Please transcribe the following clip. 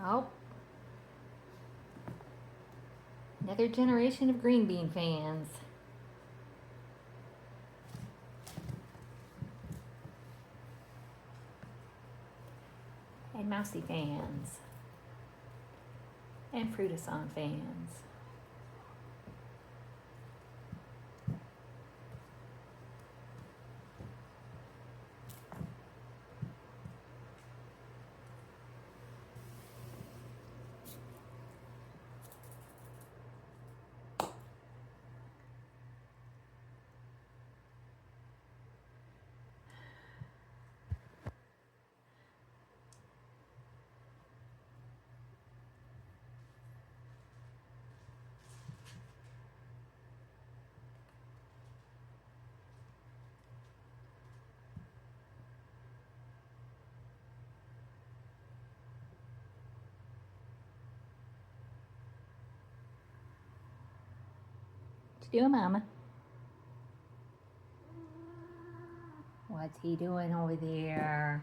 Oh, another generation of green bean fans. And Mousy fans. And Fruitasan fans. What you doing, Mama? What's he doing over there?